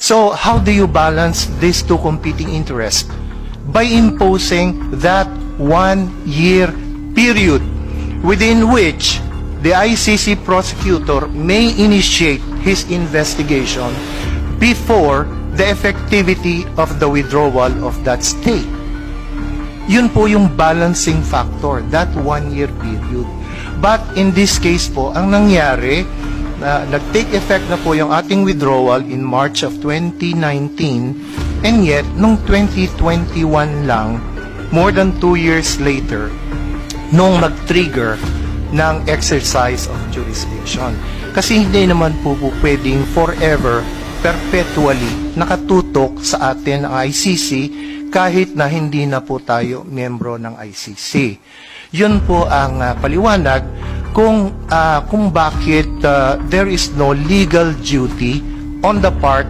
So how do you balance these two competing interests? By imposing that 1-year period within which the ICC prosecutor may initiate his investigation before the effectivity of the withdrawal of that stay. Yun po yung balancing factor, that 1-year period. But in this case po, ang nangyari, nag-take effect na po yung ating withdrawal in March of 2019, and yet, nung 2021 lang, more than 2 years later, nung mag-trigger ng exercise of jurisdiction. Kasi hindi naman po pwedeng forever, perpetually nakatutok sa atin ang ICC kahit na hindi na po tayo membro ng ICC. Yun po ang paliwanag kung bakit there is no legal duty on the part